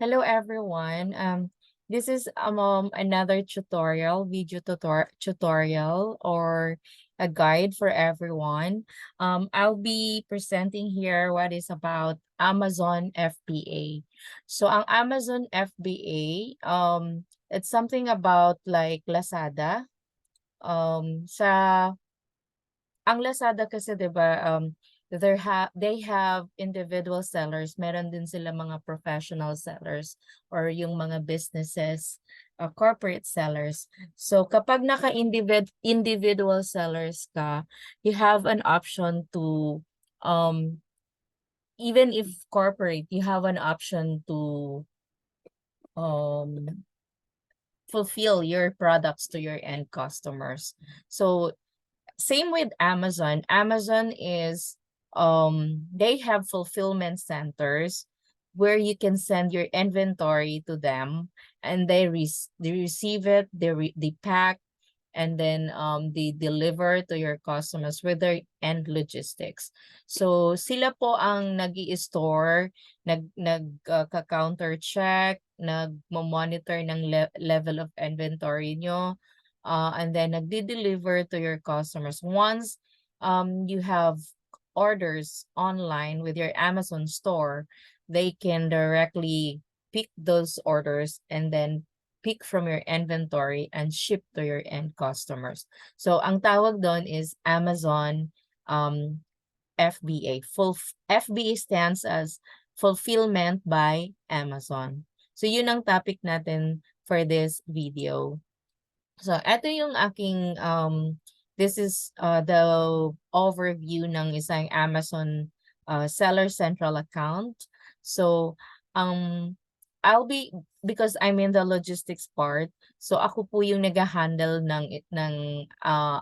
Hello everyone. This is another tutorial or a guide for everyone. I'll be presenting here what is about Amazon FBA. So ang Amazon FBA, it's something about like Lazada. Sa ang Lazada kasi 'di ba, they have individual sellers, meron din sila mga professional sellers or yung mga businesses, corporate sellers. So kapag individual sellers ka, you have an option to um even if corporate, you have an option to um fulfill your products to your end customers. So same with Amazon. Amazon is they have fulfillment centers where you can send your inventory to them and they receive it, they pack and then they deliver to your customers with their end logistics. So sila po ang nag-i-store, counter check, nagmo-monitor ng level of inventory nyo, and then nagdi-deliver to your customers. Once you have orders online with your Amazon store, they can directly pick those orders and then pick from your inventory and ship to your end customers. So ang tawag doon is Amazon FBA. FBA stands as Fulfillment by Amazon. So yun ang topic natin for this video. So ito yung aking this is the overview ng isang Amazon Seller Central account. So I'll be, because I'm in the logistics part, so ako po yung nag-handle ng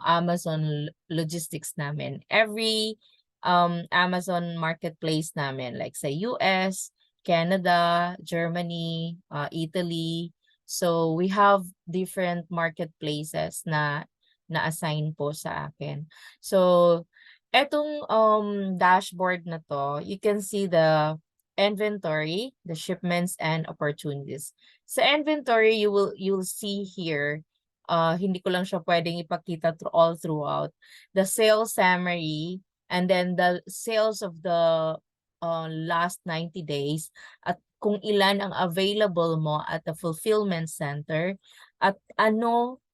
Amazon logistics namin. Every Amazon marketplace namin, like sa US, Canada, Germany, Italy. So we have different marketplaces na na-assign po sa akin. So etong dashboard na to, you can see the inventory, the shipments and opportunities. Sa inventory, you'll see here, hindi ko lang siya pwedeng ipakita all throughout. The sales summary and then the sales of the last 90 days at kung ilan ang available mo at the fulfillment center at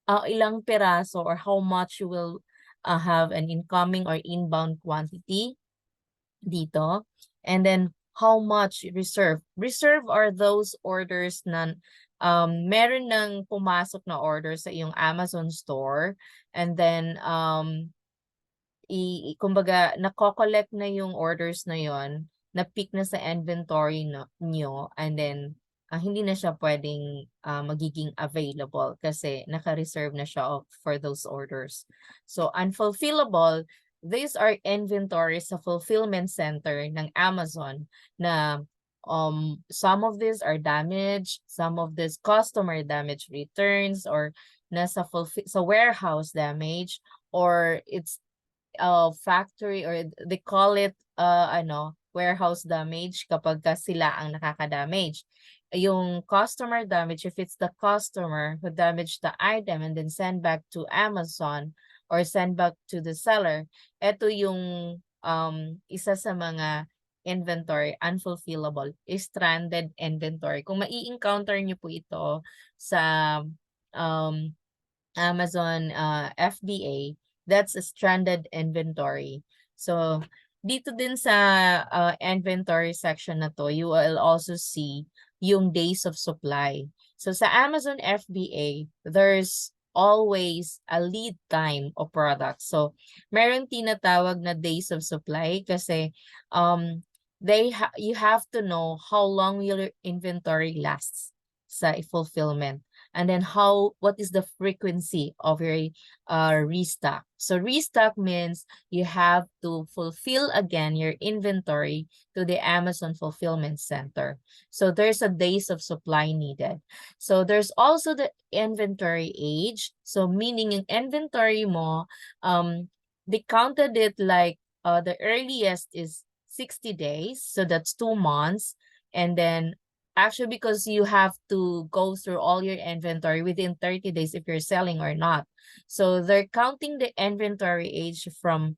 ilang peraso or how much you will have an incoming or inbound quantity dito. And then how much reserve. Reserve are those orders na meron ng pumasok na order sa iyong Amazon store and then kumbaga nako-collect na yung orders na yon, na-pick na sa inventory nyo and then hindi na siya pwedeng magiging available kasi naka-reserve na siya for those orders. So unfulfillable, these are inventories sa fulfillment center ng Amazon na some of these are damaged, some of this customer damage returns or nasa sa warehouse damage or it's factory or they call it warehouse damage kapag sila ang nakaka-damage. Yung customer damage, if it's the customer who damaged the item and then send back to Amazon or send back to the seller, ito yung isa sa mga inventory, unfulfillable, stranded inventory. Kung mai-encounter nyo po ito sa Amazon FBA, that's a stranded inventory. So dito din sa inventory section na to, you will also see yung days of supply. So sa Amazon FBA, there's always a lead time of products. So meron tinatawag na days of supply kasi you have to know how long your inventory lasts sa fulfillment. And then what is the frequency of your restock? So restock means you have to fulfill again your inventory to the Amazon fulfillment center. So there's a days of supply needed. So there's also the inventory age. So meaning yung inventory mo, they counted it like the earliest is 60 days. So that's 2 months. And then actually, because you have to go through all your inventory within 30 days if you're selling or not. So they're counting the inventory age from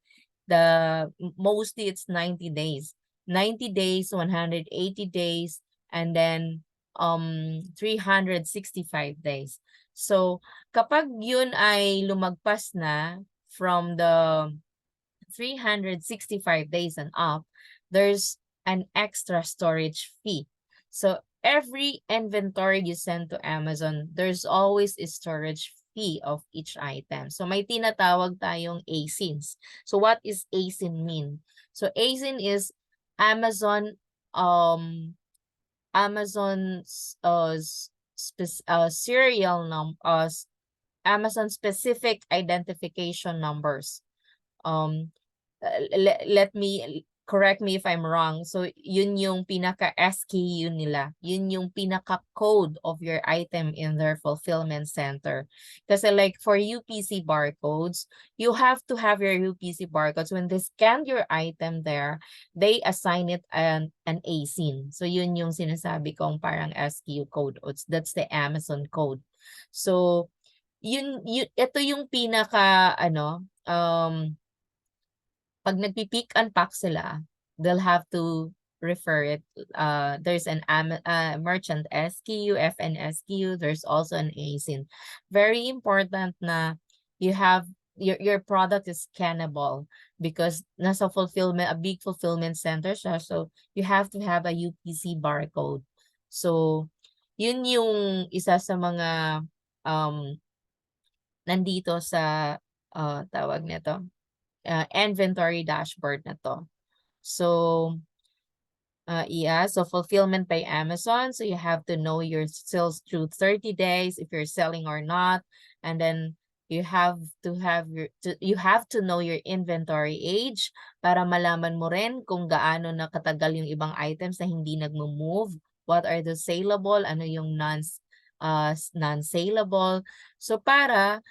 mostly it's 90 days. 90 days, 180 days, and then 365 days. So kapag yun ay lumagpas na from the 365 days and up, there's an extra storage fee. So every inventory you send to Amazon, there's always a storage fee of each item. So may tinatawag tayong ASINs. So what is ASIN mean? So ASIN is Amazon Amazon's serial Amazon specific identification numbers. Let me correct me if I'm wrong. So yun yung pinaka SKU nila. Yun yung pinaka code of your item in their fulfillment center. Kasi like for UPC barcodes, you have to have your UPC barcodes. When they scan your item there, they assign it an ASIN. So yun yung sinasabi kong parang SKU code. That's the Amazon code. So yun ito yung pinaka pag nagpi-pick and pack sila, they'll have to refer it. There's an merchant SKU, FN SKU. There's also an ASIN. Very important na you have your product is scannable because nasa a big fulfillment center siya. So you have to have a UPC barcode. So yun yung isa sa mga nandito sa tawag nito inventory dashboard na to. So, so fulfillment by Amazon. So you have to know your sales through 30 days if you're selling or not. And then you have to know your inventory age para malaman mo rin kung gaano na katagal yung ibang items na hindi nagmo-move. What are the saleable? Ano yung non-saleable? So para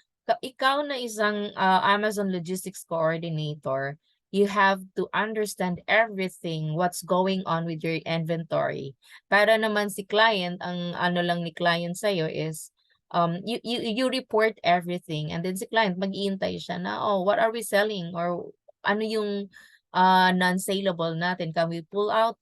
ikaw na isang Amazon Logistics Coordinator, you have to understand everything, what's going on with your inventory. Para naman si client, ang ano lang ni client sa'yo is, you report everything and then si client mag-iintay siya na, oh, what are we selling? Or ano yung non-saleable natin? Can we pull out?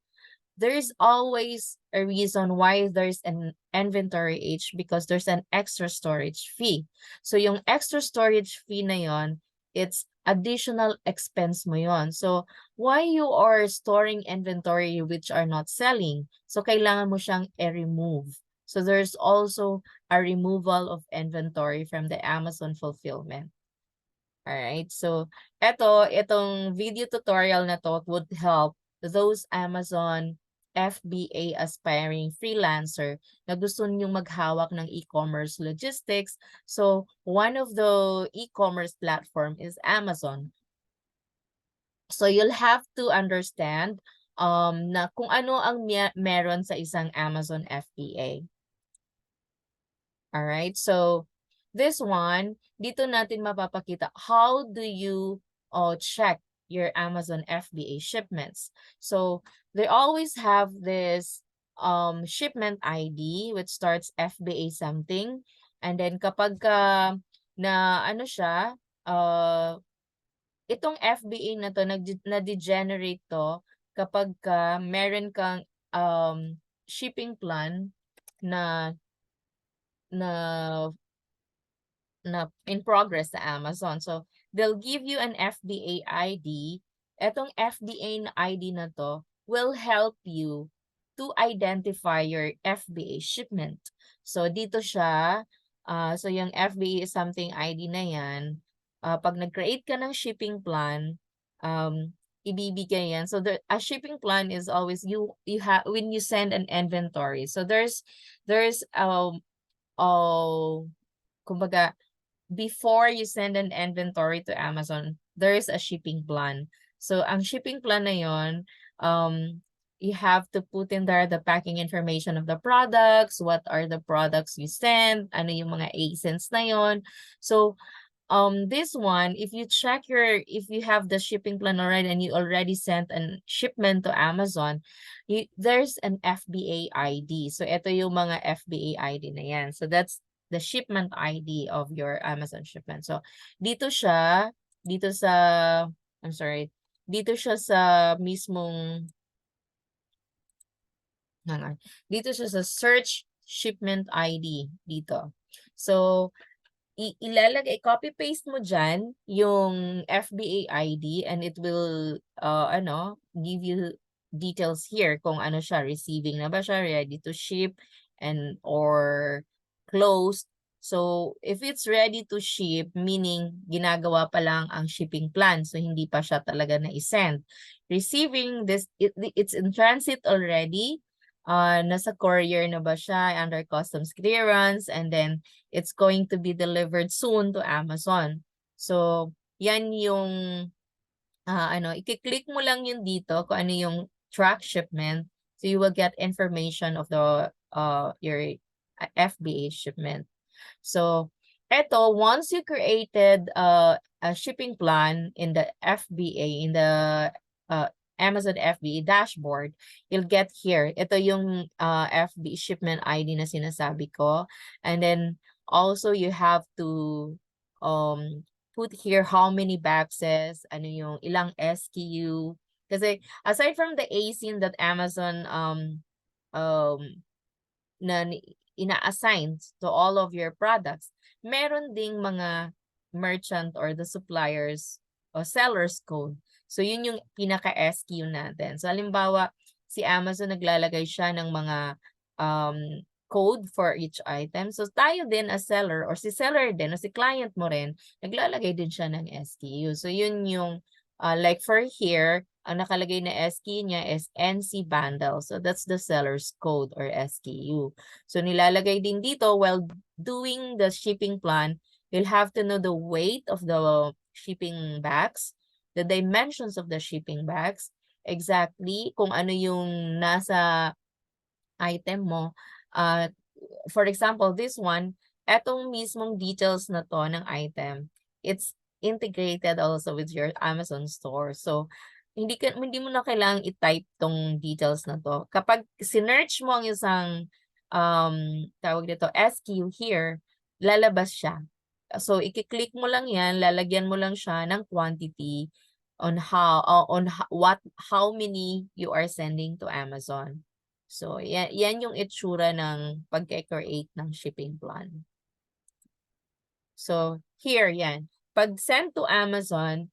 There's always a reason why there's an inventory age because there's an extra storage fee. So yung extra storage fee na yon, it's additional expense mo yon. So why you are storing inventory which are not selling? So kailangan mo siyang i-remove. So there's also a removal of inventory from the Amazon fulfillment. Alright, so itong video tutorial na to would help those Amazon FBA aspiring freelancer na gusto ninyong maghawak ng e-commerce logistics. So one of the e-commerce platform is Amazon. So you'll have to understand na kung ano ang meron sa isang Amazon FBA. Alright, so this one, dito natin mapapakita how do you check your Amazon FBA shipments. So they always have this shipment ID which starts FBA something, and then kapag na ano siya, itong FBA na to na-degenerate to kapag meron kang shipping plan na in progress sa Amazon. So they'll give you an FBA ID. Etong FBA na ID na to will help you to identify your FBA shipment. So dito siya, so yung FBA is something ID na yan. Pag nag-create ka ng shipping plan, ibibigay yan. So a shipping plan is always you have when you send an inventory. So there's kumbaga, before you send an inventory to Amazon, there is a shipping plan. So ang shipping plan na yon, you have to put in there the packing information of the products, what are the products you send, ano yung mga ASINs na yon. So this one, if you check if you have the shipping plan already and you already sent an shipment to Amazon, there's an FBA ID. So ito yung mga FBA ID na yan. So that's the shipment ID of your Amazon shipment. So dito siya, dito sa, I'm sorry, dito siya sa mismong, dito siya sa search shipment ID dito. So ilalagay, copy-paste mo dyan yung FBA ID and it will, give you details here kung ano siya, receiving na ba siya, ready to ship, and or closed. So, if it's ready to ship, meaning ginagawa pa lang ang shipping plan, so hindi pa siya talaga na-send. Receiving, it's in transit already, nasa courier na ba siya, under customs clearance, and then it's going to be delivered soon to Amazon. So, yan yung, i-click mo lang yun dito kung ano yung track shipment. So, you will get information of the, your FBA shipment. So, eto, once you created a shipping plan in the FBA, in the uh, Amazon FBA dashboard, you'll get here. Ito yung FBA shipment ID na sinasabi ko. And then, also, you have to put here how many boxes, ano yung ilang SKU. Kasi aside from the ASIN that Amazon um, na ina-assign to all of your products, meron ding mga merchant or the suppliers o sellers code. So, yun yung pinaka-SKU natin. So, halimbawa, si Amazon naglalagay siya ng mga code for each item. So, tayo din as seller or si seller din o si client mo rin, naglalagay din siya ng SKU. So, yun yung, like for here, ang nakalagay na SKU niya is NC bundle. So, that's the seller's code or SKU. So, nilalagay din dito while doing the shipping plan, you'll have to know the weight of the shipping bags, the dimensions of the shipping bags, exactly kung ano yung nasa item mo. For example, this one, etong mismong details na to ng item, it's integrated also with your Amazon store. So, hindi mo na kailangang i-type tong details na to. Kapag sinearch mo ang isang tawag dito SKU here, lalabas siya. So, i-click mo lang yan, lalagyan mo lang siya ng quantity on how many you are sending to Amazon. So, yan yung itsura ng pagka-create ng shipping plan. So, here, yan. Pag send to Amazon,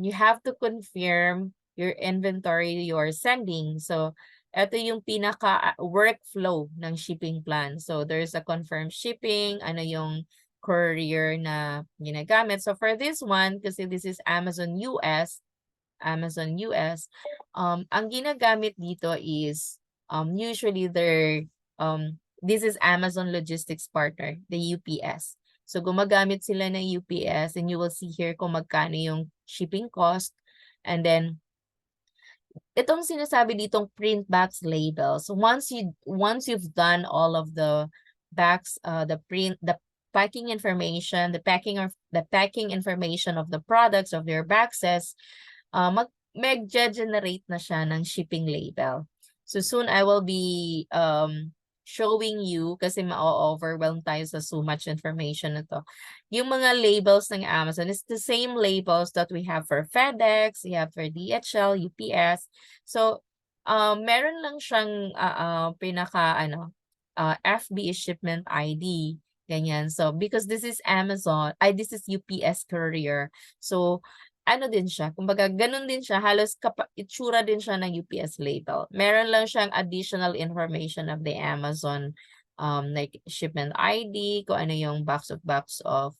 you have to confirm your inventory you're sending. So, ito yung pinaka-workflow ng shipping plan. So, there's a confirmed shipping, ano yung courier na ginagamit. So, for this one, kasi this is Amazon US, ang ginagamit dito is, usually this is Amazon Logistics Partner, the UPS. So, gumagamit sila ng UPS and you will see here kung magkano yung shipping cost. And then, itong sinasabi ditong print box labels, once you've done all of the box, the packing information, the packing information of the products of your boxes, mag-generate na siya ng shipping label. So soon I will be showing you kasi ma-overwhelm tayo sa so much information na to. Yung mga labels ng Amazon is the same labels that we have for FedEx, we have for DHL, UPS. So, meron lang siyang FBA shipment ID. Ganyan. So, because this is this is UPS courier. So, ano din siya, kumbaga ganun din siya, halos itsura din siya ng UPS label. Meron lang siyang additional information of the Amazon, like shipment ID, kung ano yung box of,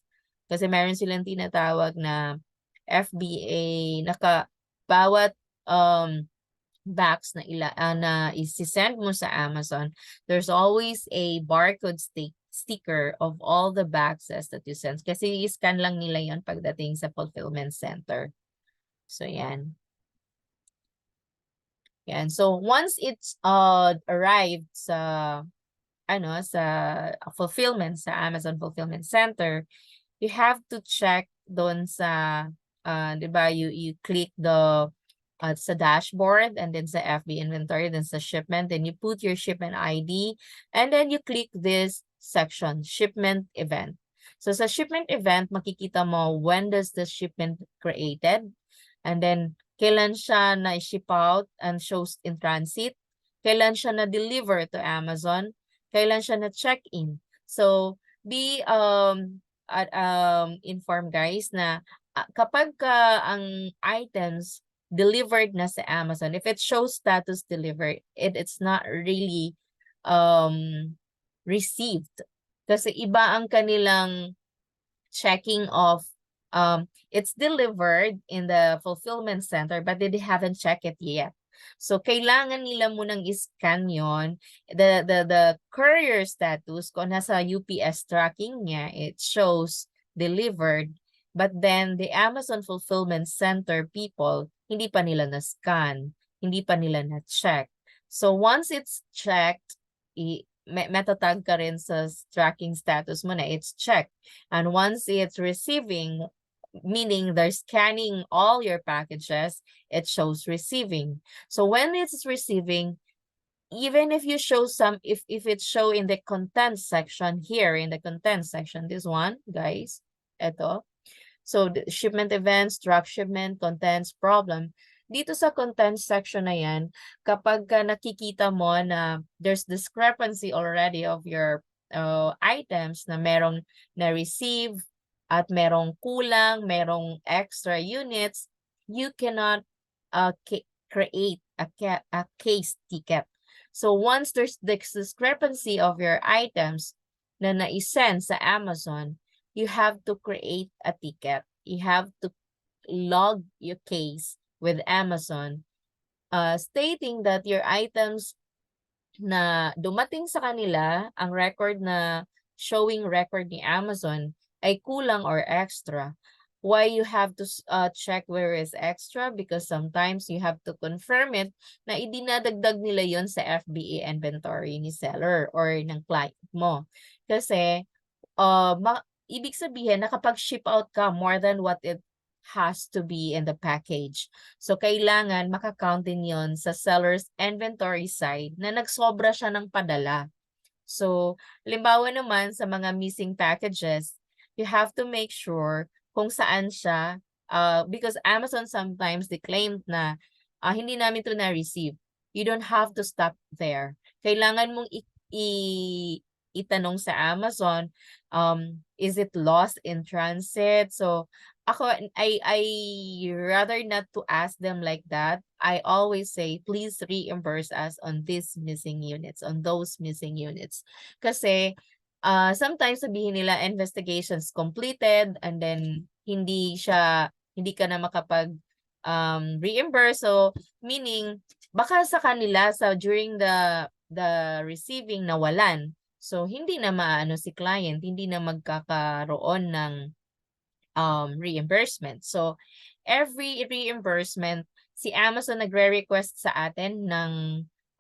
kasi meron silang tinatawag na FBA, bawat box na isi-send mo sa Amazon, there's always a barcode sticker of all the boxes that you send. Kasi i-scan lang nila yon pagdating sa fulfillment center. So, yan. Yan. So, once it's arrived sa fulfillment, sa Amazon Fulfillment Center, you have to check doon sa, di ba, you click the sa dashboard and then sa FB inventory, then sa shipment, then you put your shipment ID, and then you click this section, shipment event. So sa shipment event, makikita mo when does the shipment created, and then kailan siya na-ship out and shows in transit, kailan siya na-deliver to Amazon, kailan siya na-check-in. So be informed guys na kapag ang items delivered na sa Amazon, if it shows status delivered, it's not really received. Kasi iba ang kanilang checking of it's delivered in the fulfillment center but they haven't checked it yet. So kailangan nila munang i-scan yon, the courier status, kung nasa UPS tracking niya, it shows delivered, but then the Amazon fulfillment center people, hindi pa nila na-scan, hindi pa nila na-check. So once it's checked, metatag ka rin sa tracking status mo na it's checked. And once it's receiving, meaning they're scanning all your packages, it shows receiving. So when it's receiving, even if you show some, if it show in the content section here, in the content section, this one, guys, eto. So the shipment events, drop shipment, contents, problem. Dito sa content section na yan, kapag nakikita mo na there's discrepancy already of your items na merong na-receive at merong kulang, merong extra units, you cannot create a case ticket. So once there's this discrepancy of your items na na-send sa Amazon, you have to create a ticket. You have to log your case with Amazon, stating that your items na dumating sa kanila, ang record na showing record ni Amazon ay kulang or extra. Why you have to check where is extra? Because sometimes you have to confirm it na idinadagdag nila yon sa FBA inventory ni seller or ng client mo. Kasi ibig sabihin na kapag ship out ka more than what it has to be in the package. So kailangan makakount din yon sa seller's inventory side na nagsobra siya ng padala. So halimbawa naman sa mga missing packages, you have to make sure kung saan siya, because Amazon sometimes they claim na hindi namin ito na-receive. You don't have to stop there. Kailangan mong itanong sa Amazon, is it lost in transit? So ako, I rather not to ask them like that. I always say, please reimburse us on these missing units, on those missing units. Kasi sometimes sabihin nila investigations completed and then hindi ka na makapag reimburse. So meaning baka sa kanila during the receiving nawalan. So hindi na maano si client, hindi na magkakaroon ng reimbursement. So every reimbursement, si Amazon nagre-request sa atin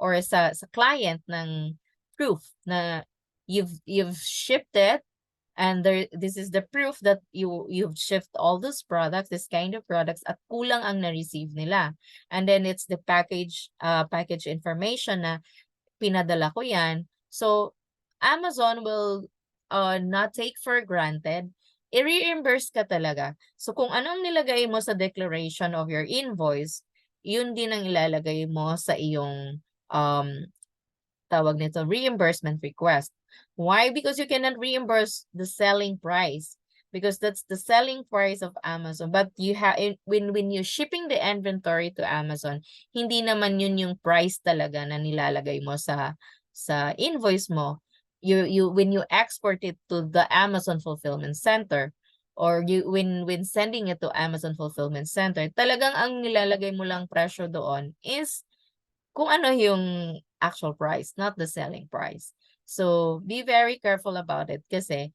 or sa client ng proof na you've shipped it, and this is the proof that you've shipped all those products, this kind of products, at kulang ang na-receive nila. And then it's the package information na pinadala ko yan. So Amazon will not take for granted, i-reimburse ka talaga. So kung anong nilagay mo sa declaration of your invoice, yun din ang ilalagay mo sa iyong tawag nito, reimbursement request. Why? Because you cannot reimburse the selling price, because that's the selling price of Amazon. But you have, when you're shipping the inventory to Amazon, hindi naman yun yung price talaga na nilalagay mo sa invoice mo. When you export it to the Amazon fulfillment center, or when sending it to Amazon fulfillment center, talagang ang nilalagay mo lang presyo doon is kung ano yung actual price, not the selling price. So be very careful about it kasi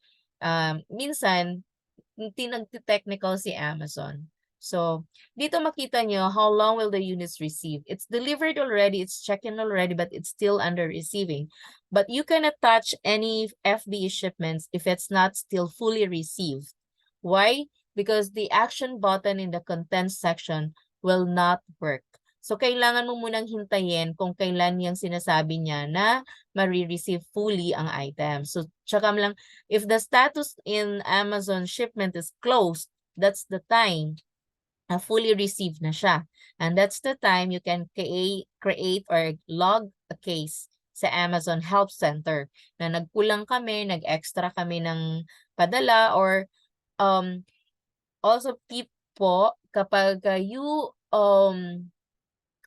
minsan tinag-technical si Amazon. So dito makita nyo how long will the units receive. It's delivered already, it's checked-in already, but it's still under receiving. But you cannot touch any FBA shipments if it's not still fully received. Why? Because the action button in the contents section will not work. So, kailangan mo munang hintayin kung kailan yung sinasabi niya na ma-receive fully ang item. So, tsaka lang, if the status in Amazon shipment is closed, that's the time na fully received na siya. And that's the time you can create or log a case sa Amazon Help Center na nagkulang kami, nag-extra kami ng padala, or also tip po, kapag you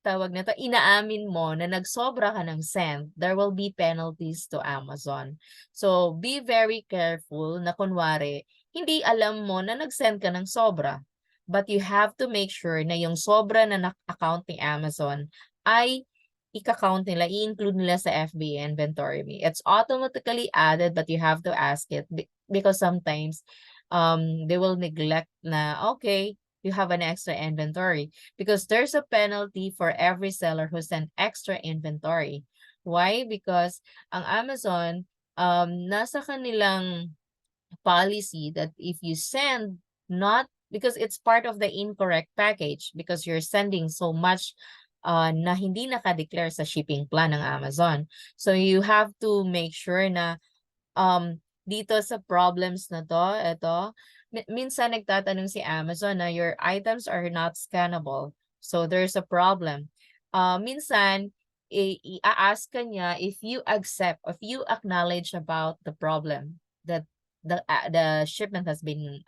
tawag nito, inaamin mo na nagsobra ka ng send, there will be penalties to Amazon. So, be very careful na kunwari, hindi alam mo na nag-send ka ng sobra. But you have to make sure na yung sobra na account ni Amazon ay ika-count nila, i-include nila sa FBA inventory. It's automatically added, but you have to ask it because sometimes they will neglect na, okay, you have an extra inventory, because there's a penalty for every seller who sent extra inventory. Why? Because ang Amazon, nasa kanilang policy that if you send not, because it's part of the incorrect package, because you're sending so much na hindi naka-declare sa shipping plan ng Amazon. So you have to make sure na dito sa problems na to, ito, minsan nagtatanong si Amazon na your items are not scannable. So there's a problem. Minsan, i-ask ka niya if you accept, if you acknowledge about the problem that the shipment has been,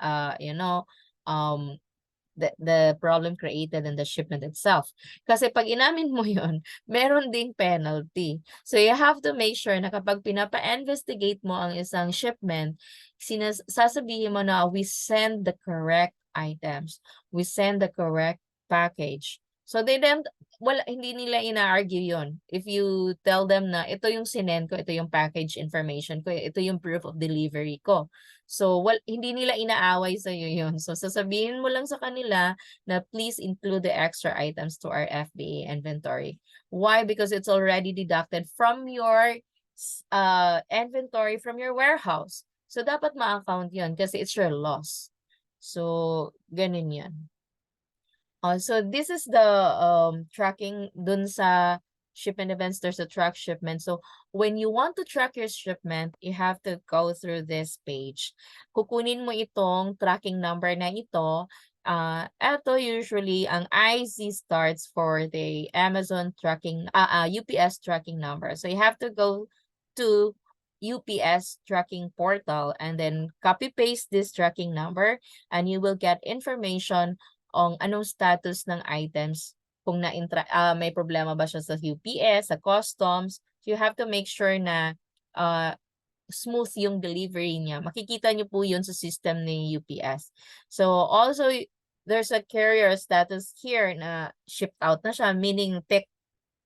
the problem created in the shipment itself. Kasi pag inamin mo yun, meron ding penalty. So you have to make sure na kapag pinapa-investigate mo ang isang shipment, sasabihin mo na we send the correct items. We send the correct package. So they don't, hindi nila ina-argue yun. If you tell them na ito yung sinend ko, ito yung package information ko, ito yung proof of delivery ko. So, hindi nila inaaway sa'yo yun. So, sasabihin mo lang sa kanila na please include the extra items to our FBA inventory. Why? Because it's already deducted from your inventory from your warehouse. So, dapat ma-account yun kasi it's your loss. So, ganun yan. So this is the tracking dun sa shipment events. There's a track shipment. So when you want to track your shipment, you have to go through this page. Kukunin mo itong tracking number na ito. Ito usually ang IC starts for the Amazon tracking, UPS tracking number. So you have to go to UPS tracking portal and then copy paste this tracking number, and you will get information on anong status ng items, kung may problema ba siya sa UPS, sa customs. So you have to make sure na smooth yung delivery niya. Makikita niyo po yun sa system ni UPS. So also, there's a carrier status here na shipped out na siya, meaning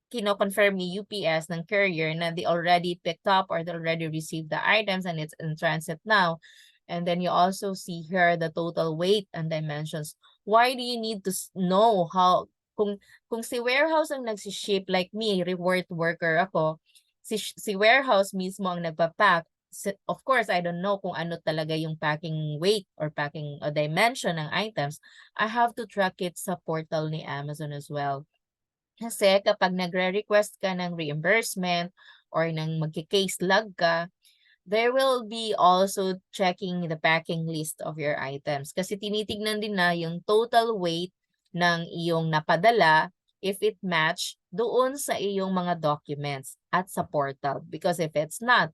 kino-confirm ni UPS ng carrier na they already picked up or they already received the items and it's in transit now. And then you also see here the total weight and dimensions. Why do you need to know how, kung si warehouse ang nagsiship, like me, reward worker ako, si warehouse mismo ang nagpa-pack. Of course, I don't know kung ano talaga yung packing weight or packing dimension ng items. I have to track it sa portal ni Amazon as well. Kasi kapag nagre-request ka ng reimbursement or nang magki-case log ka, there will be also checking the packing list of your items. Kasi tinitignan din na yung total weight ng iyong napadala if it match doon sa iyong mga documents at sa portal. Because if it's not,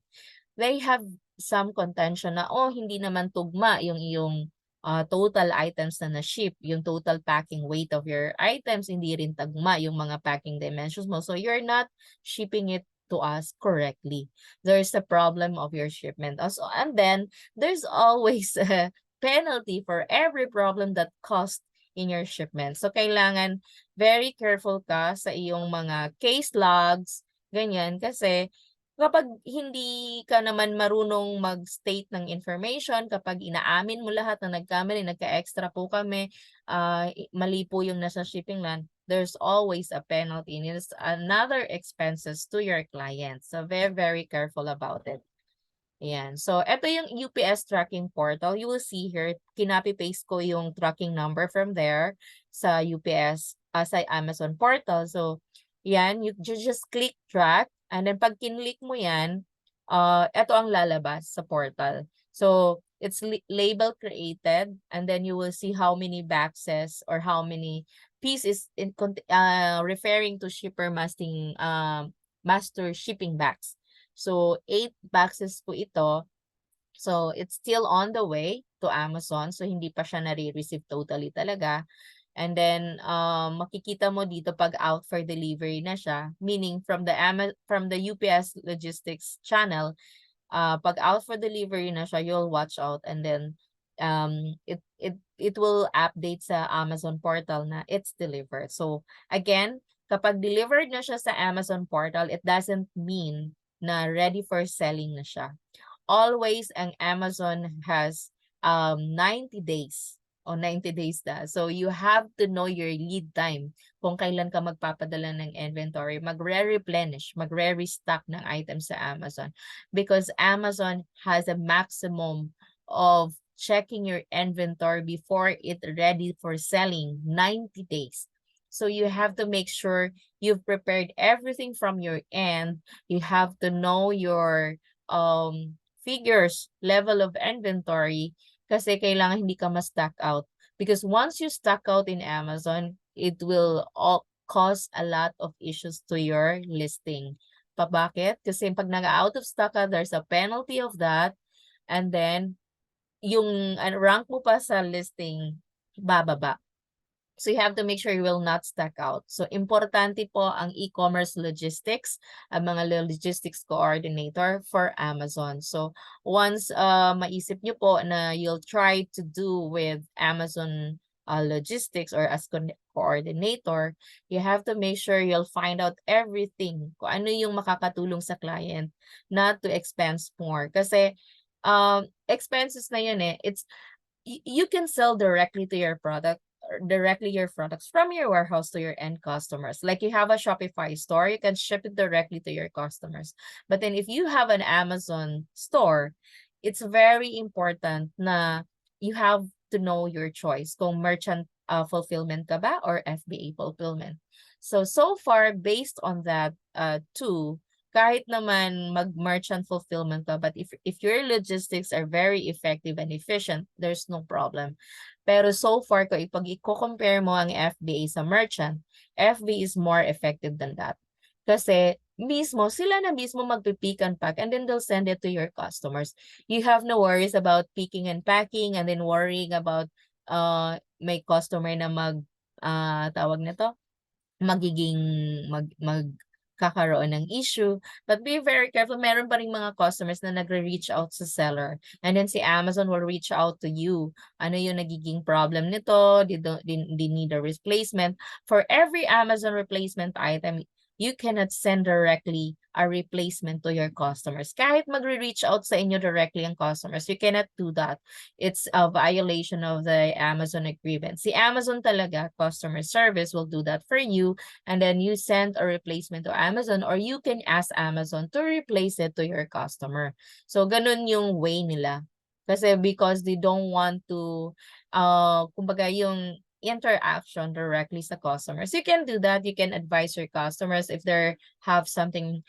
they have some contention na, hindi naman tugma yung iyong total items na na-ship, yung total packing weight of your items, hindi rin tagma yung mga packing dimensions mo. So you're not shipping it to us correctly. There's a problem of your shipment also. And then there's always a penalty for every problem that caused in your shipment. So kailangan very careful ka sa iyong mga case logs, ganyan, kasi kapag hindi ka naman marunong mag-state ng information, kapag inaamin mo lahat na nagkamali, nagka-extra po kami, mali po yung nasa shipping land, there's always a penalty and it's another expenses to your client. So very, very careful about it. Ayan. So, ito yung UPS tracking portal. You will see here, kinopy-paste ko yung tracking number from there sa UPS, sa Amazon portal. So, yan, you just click track. And then, pag kinlik mo yan, ito ang lalabas sa portal. So, it's label created. And then, you will see how many boxes or how many pieces referring to shipper master shipping bags. So, 8 boxes po ito. So, it's still on the way to Amazon. So, hindi pa siya nare-receive totally talaga. And then, makikita mo dito pag out for delivery na siya. Meaning, from the UPS Logistics channel, pag out for delivery na siya, you'll watch out. And then, it will update sa Amazon portal na it's delivered. So, again, kapag delivered na siya sa Amazon portal, it doesn't mean na ready for selling na siya. Always ang Amazon has 90 days o 90 days na. So you have to know your lead time kung kailan ka magpapadala ng inventory, magre-replenish, magre-restock ng items sa Amazon because Amazon has a maximum of checking your inventory before it ready for selling 90 days. So you have to make sure you've prepared everything from your end. You have to know your figures, level of inventory, kasi kailangan hindi ka ma-stock out. Because once you stock out in Amazon, it will cause a lot of issues to your listing. Bakit? Kasi pag nag-out of stock ka, there's a penalty of that. And then, yung rank mo pa sa listing, bababa. So you have to make sure you will not stack out. So importante po ang e-commerce logistics, ang mga logistics coordinator for Amazon. So once maisip nyo po na you'll try to do with Amazon logistics or as coordinator, you have to make sure you'll find out everything kung ano yung makakatulong sa client not to expense more. Kasi expenses na yun eh. You can sell directly to your product directly your products from your warehouse to your end customers. Like you have a Shopify store, you can ship it directly to your customers. But then if you have an Amazon store, it's very important na you have to know your choice. Kung merchant fulfillment ka ba or FBA fulfillment. So far, based on that two, kahit naman mag-merchant fulfillment ka, but if your logistics are very effective and efficient, there's no problem. Pero so far, pag i-compare mo ang FBA sa merchant, FBA is more effective than that. Kasi sila na mismo magpipick and pack and then they'll send it to your customers. You have no worries about picking and packing and then worrying about may customer na tawag nito, magkakaroon ng issue. But be very careful. Meron pa rin mga customers na nagre-reach out sa seller. And then si Amazon will reach out to you. Ano yung nagiging problem nito? They need a replacement. For every Amazon replacement item, you cannot send directly a replacement to your customers. Kahit magre-reach out sa inyo directly ang customers, you cannot do that. It's a violation of the Amazon agreement. Si Amazon talaga, customer service will do that for you, and then you send a replacement to Amazon or you can ask Amazon to replace it to your customer. So, ganun yung way nila. Kasi because they don't want to, kumbaga yung interaction directly sa customers. You can do that. You can advise your customers if they have something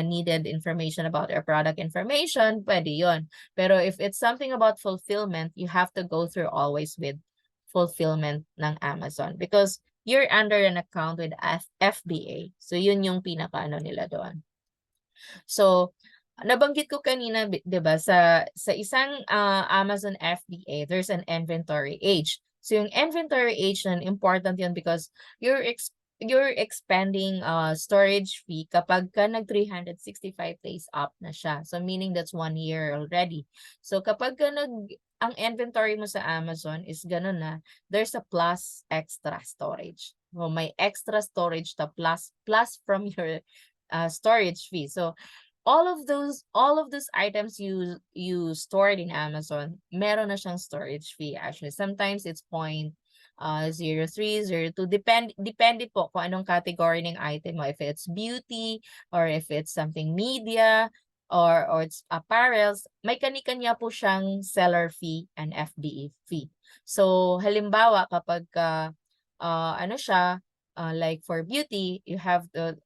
needed information about their product information, pwede yun. Pero if it's something about fulfillment, you have to go through always with fulfillment ng Amazon because you're under an account with FBA. So yun yung pinaka-ano nila doon. So, nabanggit ko kanina, 'di ba, sa isang Amazon FBA, there's an inventory age. So yung inventory age na important 'yun because you're expanding storage fee kapag ka nag 365 days up na siya. So meaning that's 1 year already. So kapag ka ang inventory mo sa Amazon is gano'n na, there's a plus extra storage. So may extra storage to plus from your storage fee. So all of those items you stored in Amazon, meron na siyang storage fee actually. Sometimes it's 0.03, 0.2, depende po kung anong category ng item mo. If it's beauty or if it's something media or it's apparels, may kani-kanya po siyang seller fee and FBA fee. So halimbawa kapag ano siya, like for beauty, you have the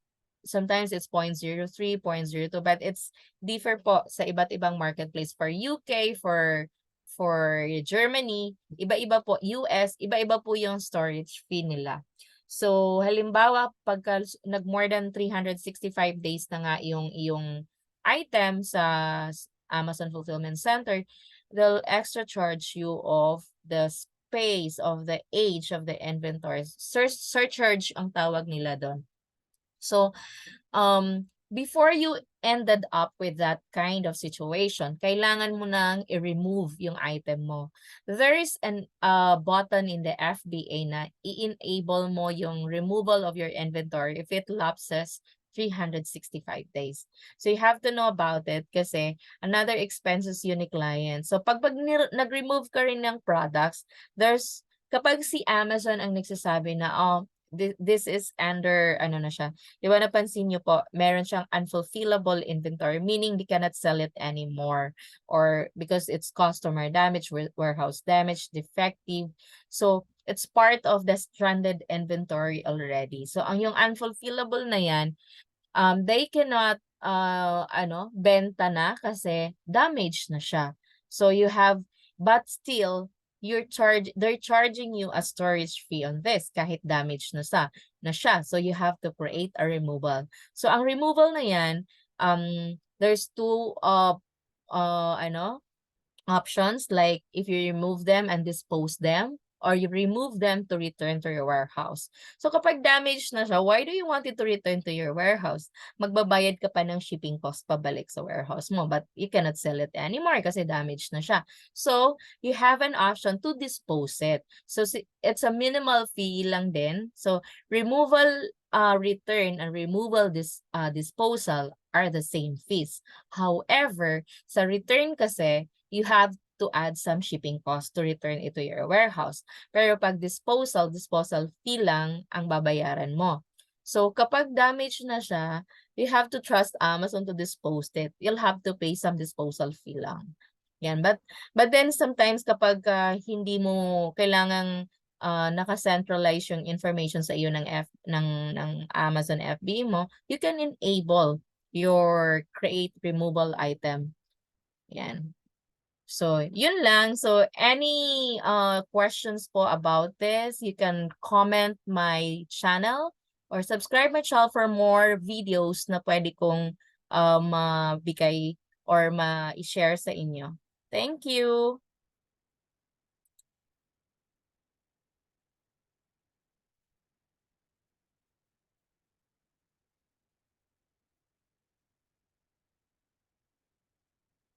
sometimes it's 0.03, 0.02, but it's differ po sa iba't ibang marketplace. For UK, for Germany, iba-iba po. US, iba-iba po yung storage fee nila. So, halimbawa, pagka nag more than 365 days na nga yung iyong item sa Amazon Fulfillment Center, they'll extra charge you of the space, of the age of the inventory. Surcharge ang tawag nila doon. So, before you ended up with that kind of situation, kailangan mo nang i-remove yung item mo. There is an button in the FBA na i-enable mo yung removal of your inventory if it lapses 365 days. So you have to know about it kasi another expenses yun ni client. So pag nag-remove ka rin ng products, kapag si Amazon ang nagsasabi na, oh, this is under, ano na siya, di ba napansin niyo po, meron siyang unfulfillable inventory, meaning they cannot sell it anymore or because it's customer damage, warehouse damage, defective. So, it's part of the stranded inventory already. So, ang yung unfulfillable na yan, they cannot, benta na kasi damaged na siya. So, but still, they're charging you a storage fee on this kahit damaged na siya. So you have to create a removal. So ang removal na yan, there's two options, like if you remove them and dispose them or you remove them to return to your warehouse. So kapag damaged na siya, why do you want it to return to your warehouse? Magbabayad ka pa ng shipping cost pabalik sa warehouse mo, but you cannot sell it anymore kasi damaged na siya. So you have an option to dispose it. So it's a minimal fee lang din. So removal, return, and removal disposal are the same fees. However, sa return kasi, you have to add some shipping cost to return it to your warehouse. Pero pag disposal fee lang ang babayaran mo. So kapag damaged na siya, you have to trust Amazon to dispose it. You'll have to pay some disposal fee lang. Yan. But then sometimes kapag hindi mo kailangang naka-centralize yung information sa iyo ng Amazon FBA mo, you can enable your create removal item. Yan. So, yun lang. So, any questions po about this, you can comment my channel or subscribe my channel for more videos na pwede kong mabigay or ma-share sa inyo. Thank you!